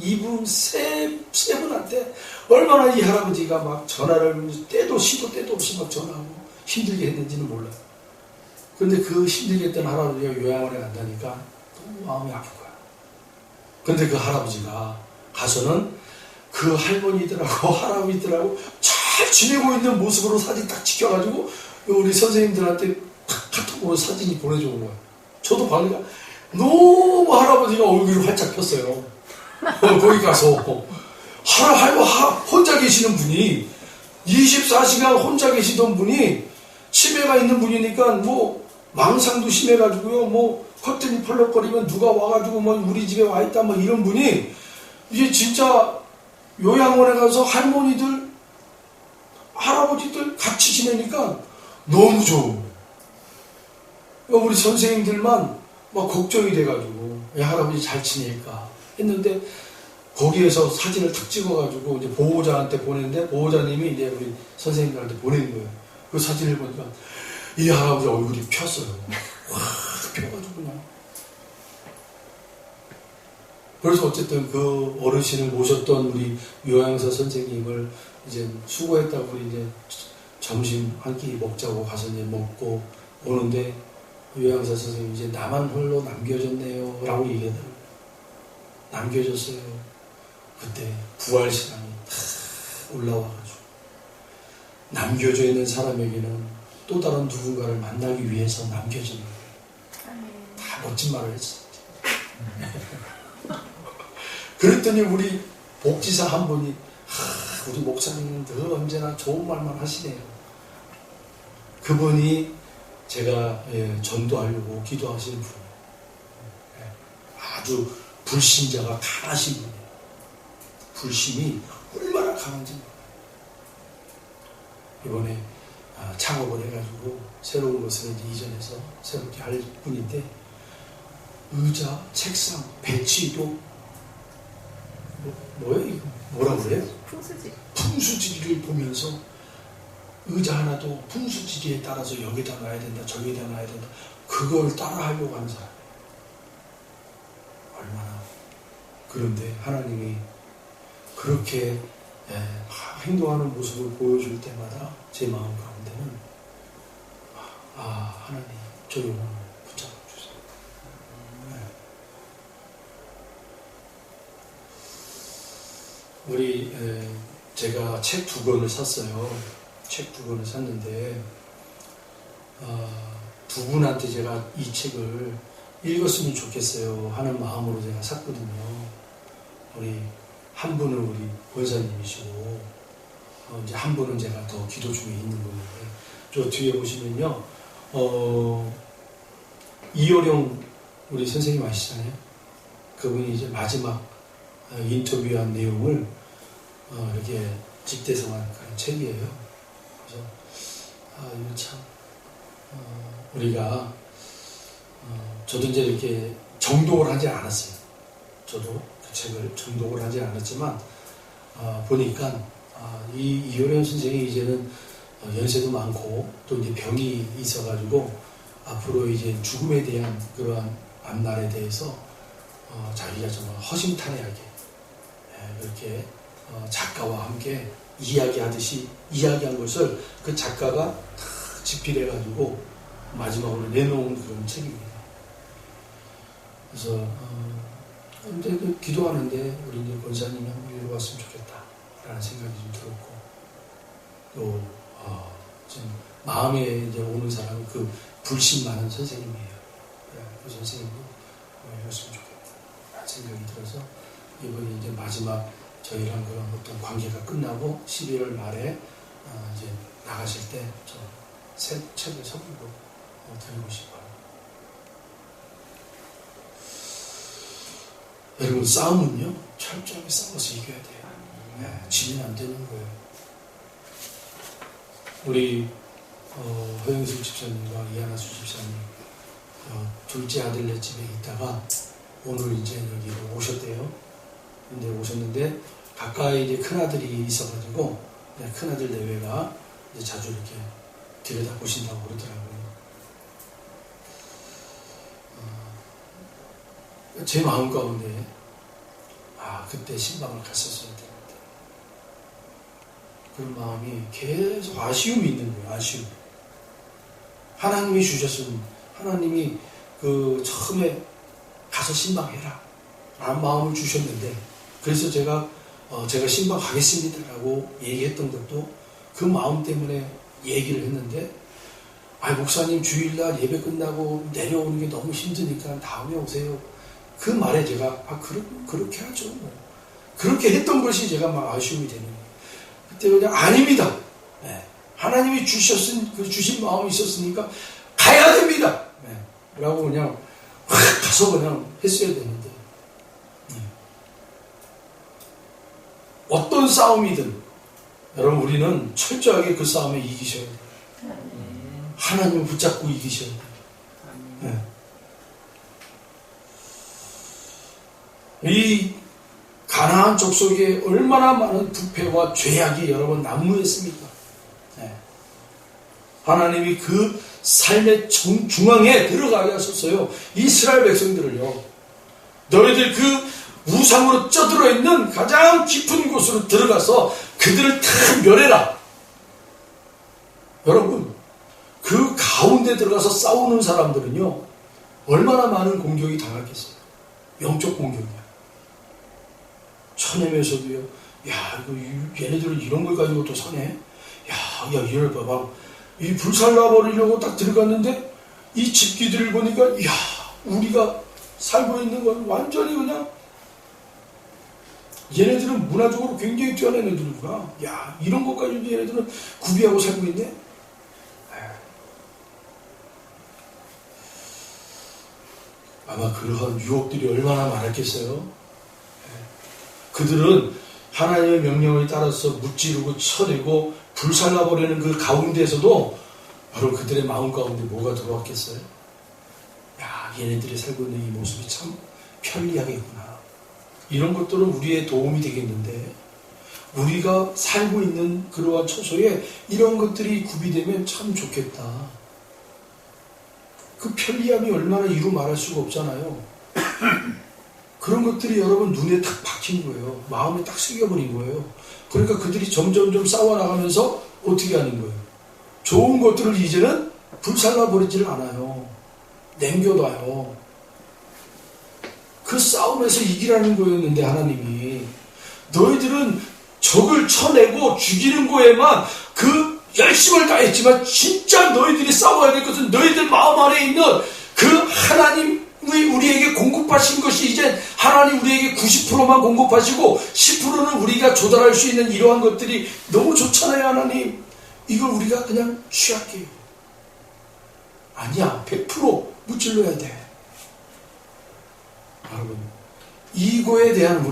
이분 세 분한테 얼마나 이 할아버지가 막 전화를 시도 때도 없이 막 전화하고 힘들게 했는지는 몰라요. 그런데 그 힘들게 했던 할아버지가 요양원에 간다니까 너무 마음이 아픈 거야. 그런데 그 할아버지가 가서는 그 할머니들하고 할아버지들하고 잘 지내고 있는 모습으로 사진 딱 찍혀가지고 우리 선생님들한테 카톡으로 사진이 보내줘온 거야. 저도 보니까 너무 할아버지가 얼굴이 활짝 폈어요. 거기 가서 혼자 계시는 분이 24시간 혼자 계시던 분이 치매가 있는 분이니까 뭐 망상도 심해가지고요. 뭐 커튼이 펄럭거리면 누가 와가지고 뭐 우리 집에 와 있다 뭐 이런 분이 이게 진짜 요양원에 가서 할머니들 할아버지들 같이 지내니까 너무 좋은 거예요. 우리 선생님들만 막 걱정이 돼가지고 할아버지 잘 지낼까 했는데 거기에서 사진을 탁 찍어가지고 이제 보호자한테 보냈는데 보호자님이 이제 우리 선생님들한테 보낸 거예요. 그 사진을 보니까 이 할아버지 얼굴이 폈어요. 와, 펴가지고 그냥. 그래서 어쨌든 그 어르신을 모셨던 우리 요양사 선생님을 이제 수고했다고 이제 점심 한 끼 먹자고 가서 이제 먹고 오는데 요양사 선생님이 이제 나만 홀로 남겨졌네요 라고 얘기하더라고요. 남겨졌어요. 그때 부활신앙이 다 올라와가지고 남겨져 있는 사람에게는 또 다른 누군가를 만나기 위해서 남겨지는 거예요. 다 멋진 말을 했어요. 그랬더니 우리 복지사 한 분이 우리 목사님은 늘 언제나 좋은 말만 하시네요. 그분이 제가 전도하려고 기도하시는 분이에요. 아주 불신자가 강하신 분이에요. 불신이 얼마나 강한지 이번에 창업을 해가지고 새로운 것을 이제 이전해서 새롭게 할 분인데 의자, 책상, 배치도 뭐예요 이거? 뭐라고 그래요? 풍수지리를 보면서 의자 하나도 풍수지리에 따라서 여기다 놔야 된다 저기다 놔야 된다 그걸 따라 하려고 하는 사람 얼마나 그런데 하나님이 그렇게 행동하는 모습을 보여줄 때마다 제 마음 가운데는 하나님 저 영혼을 붙잡아 주세요. 우리 제가 책 2권을 샀어요. 책 2권을 샀는데 두 분한테 제가 이 책을 읽었으면 좋겠어요 하는 마음으로 제가 샀거든요. 우리 한 분은 우리 권사님이시고 이제 한 분은 제가 더 기도 중에 있는 분인데 저 뒤에 보시면요 이효령 우리 선생님 아시잖아요. 그분이 이제 마지막 인터뷰한 내용을 이렇게 집대성한 그런 책이에요. 그래서 이거 참 우리가 저도 이제 이렇게 정독을 하지 않았어요. 저도 그 책을 정독을 하지 않았지만 보니까 이 이효령 선생이 이제는 연세도 많고 또 이제 병이 있어가지고 앞으로 이제 죽음에 대한 그러한 앞날에 대해서 자기가 정말 허심탄회하게 이렇게 작가와 함께 이야기하듯이 이야기한 것을 그 작가가 다 집필해가지고 마지막으로 내놓은 그런 책입니다. 그래서 근데 기도하는데 우리 이제 권사님이 한번 읽어봤으면 좋겠다라는 생각이 좀 들었고 또 좀 마음에 이제 오는 사람은 그 불신 많은 선생님이에요. 그 선생님도 읽었으면 좋겠다라는 생각이 들어서 이번에 이제 마지막 저희랑 그런 어떤 관계가 끝나고 11월 말에 이제 나가실 때 저 새 책을 선물로 드리고 싶어요. 여러분 싸움은요 철저하게 싸워서 이겨야 돼요. 지면 안 되는 거예요. 우리 허영수 집사님과 이하나수 집사님 둘째 아들네 집에 있다가 오늘 이제 여기로 오셨대요. 근데 오셨는데 가까이 이제 큰 아들이 있어가지고 큰 아들 내외가 이제 자주 이렇게 들여다보신다고 그러더라고요. 제 마음 가운데 그때 신방을 갔었어야 되는데 그런 마음이 계속 아쉬움이 있는 거예요. 아쉬움. 하나님이 주셨으면 하나님이 그 처음에 가서 신방해라 라는 마음을 주셨는데 그래서 제가 신방 가겠습니다라고 얘기했던 것도 그 마음 때문에 얘기를 했는데 목사님 주일날 예배 끝나고 내려오는 게 너무 힘드니까 다음에 오세요. 그 말에 제가 그렇게 하죠. 그렇게 했던 것이 제가 막 아쉬움이 되는 거예요. 그때 그냥 아닙니다. 하나님이 주신 마음이 있었으니까 가야 됩니다. 라고 그냥 가서 그냥 했어야 되는데 어떤 싸움이든 여러분 우리는 철저하게 그 싸움에 이기셔야 돼요. 하나님을 붙잡고 이기셔야 돼요. 이 가나안 족속에 얼마나 많은 부패와 죄악이 여러분 난무했습니까? 하나님이 그 삶의 중앙에 들어가게 하셨어요. 이스라엘 백성들을요. 너희들 그 우상으로 쪄들어 있는 가장 깊은 곳으로 들어가서 그들을 다 멸해라. 여러분 그 가운데 들어가서 싸우는 사람들은요 얼마나 많은 공격이 당하겠어요. 영적 공격이야. 처녀에서도요. 얘네들은 이런 걸 가지고 또 사네. 이걸 봐봐. 이 불살라버리려고 딱 들어갔는데 이 집기들을 보니까 우리가 살고 있는 건 완전히 그냥 얘네들은 문화적으로 굉장히 뛰어난 애들이구나. 이런 것까지 얘네들은 구비하고 살고 있네. 아마 그러한 유혹들이 얼마나 많았겠어요. 그들은 하나님의 명령을 따라서 무찌르고 쳐내고 불살라버리는 그 가운데에서도 바로 그들의 마음 가운데 뭐가 들어왔겠어요? 얘네들이 살고 있는 이 모습이 참 편리하겠구나. 이런 것들은 우리의 도움이 되겠는데 우리가 살고 있는 그러한 처소에 이런 것들이 구비되면 참 좋겠다. 그 편리함이 얼마나 이루 말할 수가 없잖아요. 그런 것들이 여러분 눈에 딱 박힌 거예요. 마음에 딱 새겨버린 거예요. 그러니까 그들이 점점점 싸워나가면서 어떻게 하는 거예요? 좋은 것들을 이제는 불살라버리지를 않아요. 남겨놔요. 그 싸움에서 이기라는 거였는데 하나님이 너희들은 적을 쳐내고 죽이는 거에만 그 열심을 다했지만 진짜 너희들이 싸워야 될 것은 너희들 마음 안에 있는 그 하나님을 우리에게 공급하신 것이 이제 하나님 우리에게 90%만 공급하시고 10%는 우리가 조달할 수 있는 이러한 것들이 너무 좋잖아요. 하나님 이걸 우리가 그냥 취할게요. 아니야, 100% 무찔러야 돼. 여러분, 이거에 대한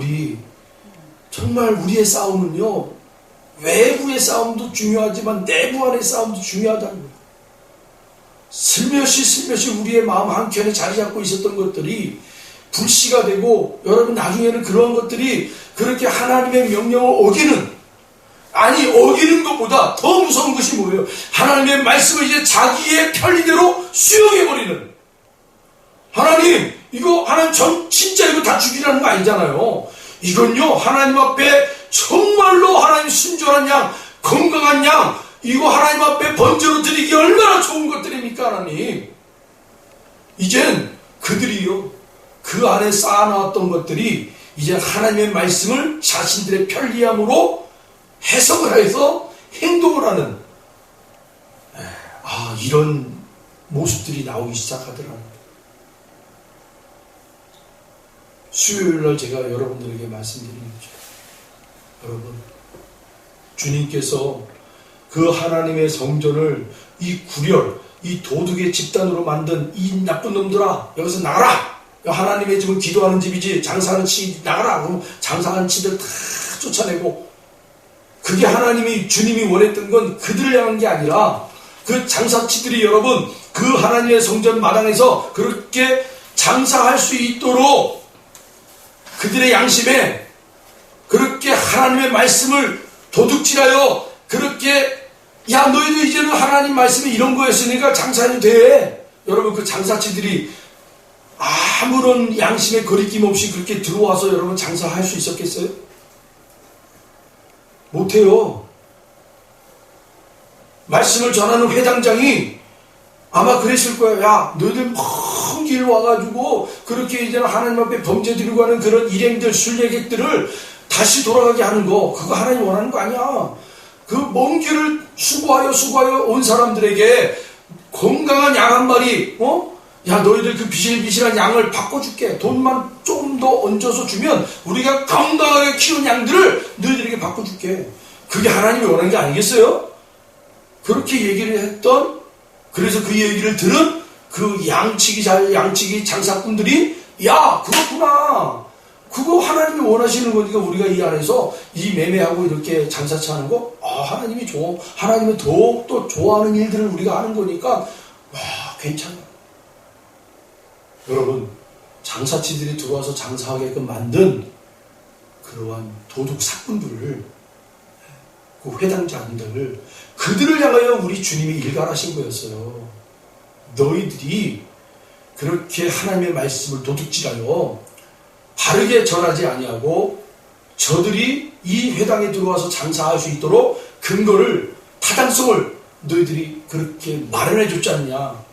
정말 우리의 싸움은요, 외부의 싸움도 중요하지만 내부 안의 싸움도 중요하다는 거예요. 슬며시 우리의 마음 한켠에 자리 잡고 있었던 것들이 불씨가 되고, 여러분 나중에는 그런 것들이 그렇게 하나님의 명령을 어기는 것보다 더 무서운 것이 뭐예요? 하나님의 말씀을 이제 자기의 편리대로 수용해버리는. 하나님 진짜 이거 다 죽이라는 거 아니잖아요. 이건요, 하나님 앞에 정말로 하나님 순전한 양, 건강한 양, 이거 하나님 앞에 번제로 드리기 얼마나 좋은 것들입니까, 하나님? 이젠 그들이요, 그 안에 쌓아놨던 것들이 이제 하나님의 말씀을 자신들의 편리함으로 해석을 해서 행동을 하는, 이런 모습들이 나오기 시작하더라고요. 수요일날 제가 여러분들에게 말씀드리는 거죠. 여러분, 주님께서 그 하나님의 성전을 이 도둑의 집단으로 만든 이 나쁜 놈들아, 여기서 나가라! 하나님의 지금 기도하는 집이지, 장사하는 치 나가라! 그럼 장사하는 치들 다 쫓아내고, 그게 주님이 원했던 건 그들을 향한 게 아니라, 그 장사치들이 여러분, 그 하나님의 성전 마당에서 그렇게 장사할 수 있도록 그들의 양심에 그렇게 하나님의 말씀을 도둑질하여 그렇게, 야, 너희도 이제는 하나님 말씀이 이런 거였으니까 장사해도 돼. 여러분, 그 장사치들이 아무런 양심의 거리낌 없이 그렇게 들어와서 여러분 장사할 수 있었겠어요? 못해요. 말씀을 전하는 회당장이 아마 그랬을 거예요. 야, 너희들 먼 길 와가지고 그렇게 이제는 하나님 앞에 범죄 드리고 하는 그런 일행들, 순례객들을 다시 돌아가게 하는 거, 그거 하나님 원하는 거 아니야. 그 먼 길을 수고하여 온 사람들에게 건강한 양 한 마리, 야, 너희들 그 비실비실한 양을 바꿔줄게. 돈만 좀 더 얹어서 주면 우리가 건강하게 키운 양들을 너희들에게 바꿔줄게. 그게 하나님이 원하는 게 아니겠어요? 그렇게 얘기를 했던, 그래서 그 얘기를 들은 그 양치기 장사꾼들이, 야, 그렇구나. 그거 하나님이 원하시는 거니까 우리가 이 안에서 이 매매하고 이렇게 장사치 하는 거, 하나님은 더욱더 좋아하는 일들을 우리가 하는 거니까, 괜찮아. 여러분, 장사치들이 들어와서 장사하게끔 만든 그러한 도둑 사꾼들을, 그 회당장들을, 그들을 향하여 우리 주님이 일갈하신 거였어요. 너희들이 그렇게 하나님의 말씀을 도둑질하여 바르게 전하지 아니하고 저들이 이 회당에 들어와서 장사할 수 있도록 근거를, 타당성을 너희들이 그렇게 마련해 줬지 않냐.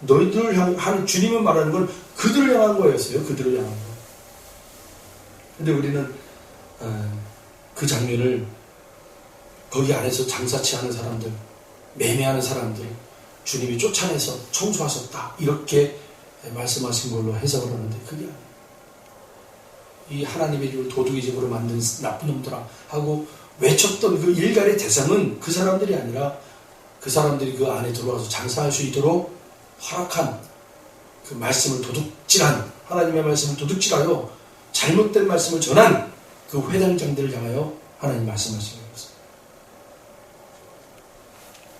너희들을 향한, 주님은 말하는 건 그들을 향한 거였어요. 그들을 향한 거. 근데 우리는 그 장면을, 거기 안에서 장사치 하는 사람들, 매매하는 사람들, 주님이 쫓아내서 청소하셨다, 이렇게 말씀하신 걸로 해석을 하는데, 그게 아니에요. 이 하나님의 집을 도둑의 집으로 만든 나쁜 놈들아 하고 외쳤던 그 일갈의 대상은 그 사람들이 아니라, 그 사람들이 그 안에 들어와서 장사할 수 있도록 허락한, 그 말씀을 도둑질한, 하나님의 말씀을 도둑질하여 잘못된 말씀을 전한 그 회당장들을 향하여 하나님 말씀하시는 것입니다.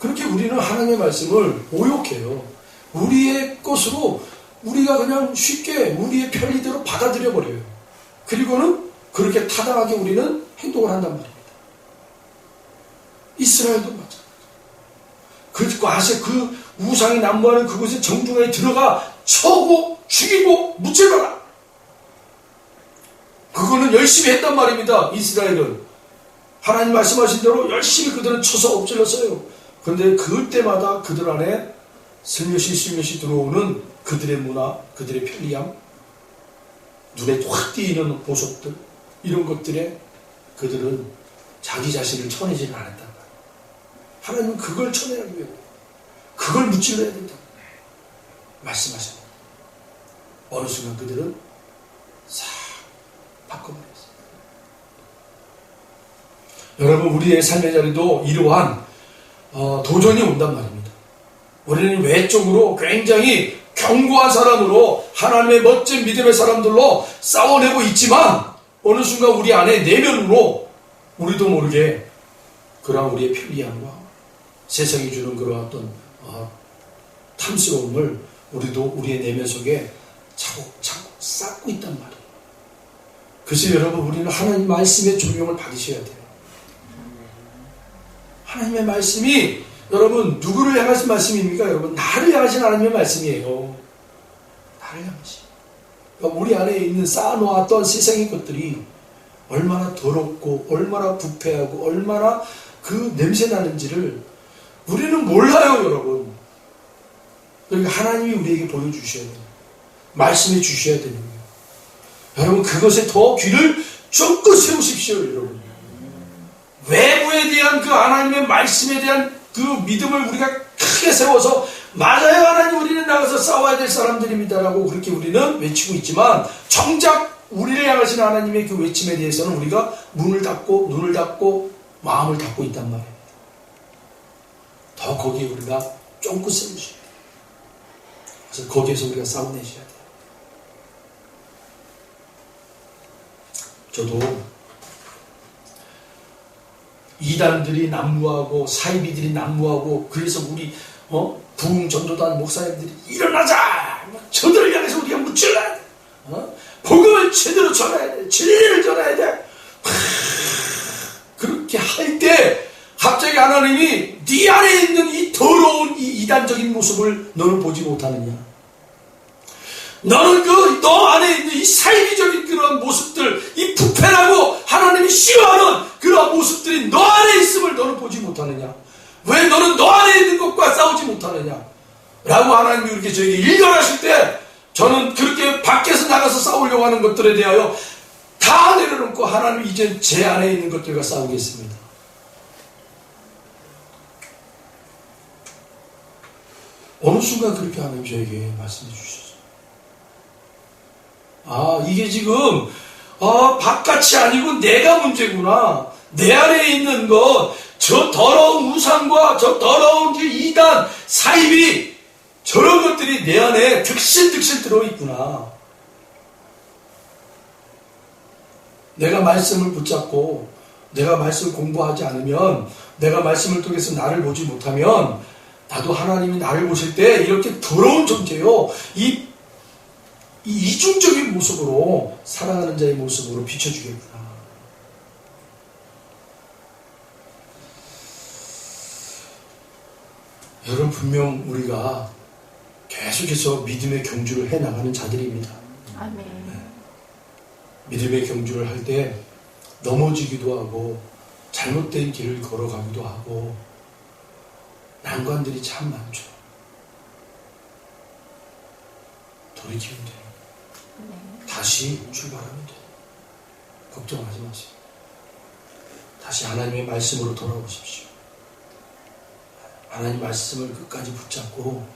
그렇게 우리는 하나님의 말씀을 오욕해요. 우리의 것으로 우리가 그냥 쉽게 우리의 편리대로 받아들여 버려요. 그리고는 그렇게 타당하게 우리는 행동을 한단 말입니다. 이스라엘도 마찬가지예요. 그 우상이 난무하는 그곳에 정중하게 들어가 쳐고 죽이고 무찔러라. 그거는 열심히 했단 말입니다. 이스라엘은 하나님 말씀하신 대로 열심히 그들은 쳐서 엎질렀어요. 그런데 그때마다 그들 안에 슬며시 들어오는 그들의 문화, 그들의 편리함, 눈에 확 띄는 보석들, 이런 것들에 그들은 자기 자신을 쳐내지는 않았단 말이에요. 하나님은 그걸 쳐내라고 해요. 그걸 무찔러야 된다 말씀하십니다. 어느 순간 그들은 싹 바꿔버렸어요. 여러분, 우리의 삶의 자리도 이러한 도전이 온단 말입니다. 우리는 외적으로 굉장히 견고한 사람으로 하나님의 멋진 믿음의 사람들로 싸워내고 있지만 어느 순간 우리 안에 내면으로 우리도 모르게 그러한 우리의 편리함과 세상이 주는 그러한 어떤 탐스러움을 우리도 우리의 내면 속에 차곡차곡 쌓고 있단 말이에요. 그래서 여러분, 우리는 하나님 말씀의 조명을 받으셔야 돼요. 하나님의 말씀이 여러분 누구를 향하신 말씀입니까? 여러분 나를 향하신 하나님의 말씀이에요. 나를 향하신. 그러니까 우리 안에 있는 쌓아놓았던 세상의 것들이 얼마나 더럽고 얼마나 부패하고 얼마나 그 냄새 나는지를 우리는 몰라요, 여러분. 그러니까 하나님이 우리에게 보여주셔야 돼요. 말씀해 주셔야 되는 거예요. 여러분, 그것에 더 귀를 쫑긋 세우십시오, 여러분. 외부에 대한 그 하나님의 말씀에 대한 그 믿음을 우리가 크게 세워서 맞아요, 하나님, 우리는 나가서 싸워야 될 사람들입니다라고 그렇게 우리는 외치고 있지만 정작 우리를 향하신 하나님의 그 외침에 대해서는 우리가 문을 닫고 눈을 닫고 마음을 닫고 있단 말이에요. 더 거기에 우리가 쫑긋 세우셔야 돼요. 그래서 거기에서 우리가 싸워내셔야 돼요. 저도 이단들이 난무하고 사이비들이 난무하고 그래서 우리 부흥 전도단 목사님들이 일어나자! 저들을 향해서 우리가 무찔러야 돼. 복음을 제대로 전해야 돼. 진리를 전해야 돼. 그렇게 할 때 갑자기 하나님이 네 안에 있는 이 더러운 이 이단적인 모습을 너는 보지 못하느냐? 너는 너 안에 있는 이 사이비적인 그런 모습들, 이 부패라고 하나님이 싫어하는 그런 모습들이 너 안에 있음을 너는 보지 못하느냐? 왜 너는 너 안에 있는 것과 싸우지 못하느냐? 라고 하나님이 그렇게 저에게 일관하실 때 저는 그렇게 밖에서 나가서 싸우려고 하는 것들에 대하여 다 내려놓고 하나님 이제 제 안에 있는 것들과 싸우겠습니다. 어느 순간 그렇게 하나님 저에게 말씀해 주셨어요. 이게 지금 바깥이 아니고 내가 문제구나. 내 안에 있는 것, 저 더러운 우상과 저 더러운 그 이단, 사이비, 저런 것들이 내 안에 득실득실 들어있구나. 내가 말씀을 붙잡고 내가 말씀을 공부하지 않으면, 내가 말씀을 통해서 나를 보지 못하면 나도 하나님이 나를 보실 때 이렇게 더러운 존재요, 이 이중적인 모습으로 사랑하는 자의 모습으로 비춰주겠구나. 여러분, 분명 우리가 계속해서 믿음의 경주를 해나가는 자들입니다. 아멘. 믿음의 경주를 할 때 넘어지기도 하고 잘못된 길을 걸어가기도 하고 난관들이 참 많죠. 돌이키면 돼요. 다시 출발하면 돼요. 걱정하지 마세요. 다시 하나님의 말씀으로 돌아오십시오. 하나님 말씀을 끝까지 붙잡고,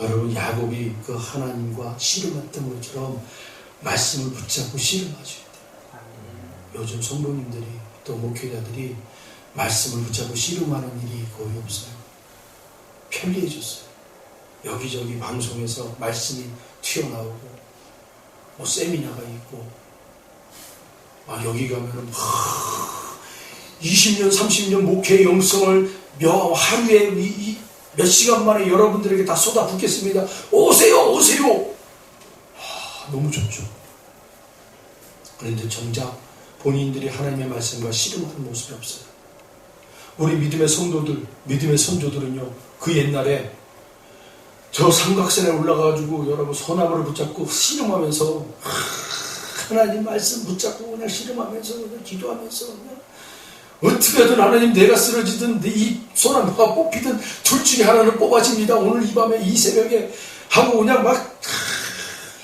여러분, 야곱이 그 하나님과 씨름했던 것처럼 말씀을 붙잡고 씨름하셔야 돼요. 요즘 성도님들이 또 목회자들이 말씀을 붙잡고 씨름하는 일이 거의 없어요. 편리해졌어요. 여기저기 방송에서 말씀이 튀어나오고 뭐 세미나가 있고 여기 가면은 20년 30년 목회 영성을 하루에 몇 시간 만에 여러분들에게 다 쏟아붓겠습니다. 오세요, 오세요. 너무 좋죠. 그런데 정작 본인들이 하나님의 말씀과 씨름하는 모습이 없어요. 우리 믿음의 성도들, 믿음의 선조들은요, 그 옛날에 저 삼각산에 올라가가지고 여러분 소나무를 붙잡고 씨름하면서 하나님 말씀 붙잡고 그냥 씨름하면서 그냥 기도하면서 그냥 어떻게든 하나님, 내가 쓰러지든 이 소나무가 뽑히든 둘 중에 하나는 뽑아집니다. 오늘 이 밤에 이 새벽에 하고 그냥 막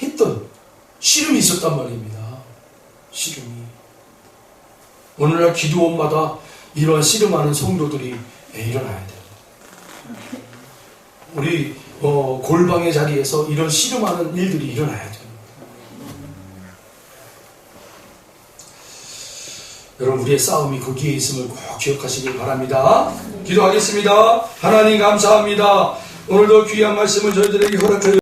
했던 씨름이 있었단 말입니다. 씨름이. 오늘날 기도원마다 이러한 씨름하는 성도들이 일어나야 돼요. 우리 골방의 자리에서 이런 씨름하는 일들이 일어나야 돼요. 여러분 우리의 싸움이 거기에 있음을 꼭 기억하시길 바랍니다. 기도하겠습니다. 하나님 감사합니다. 오늘도 귀한 말씀을 저희들에게 허락하여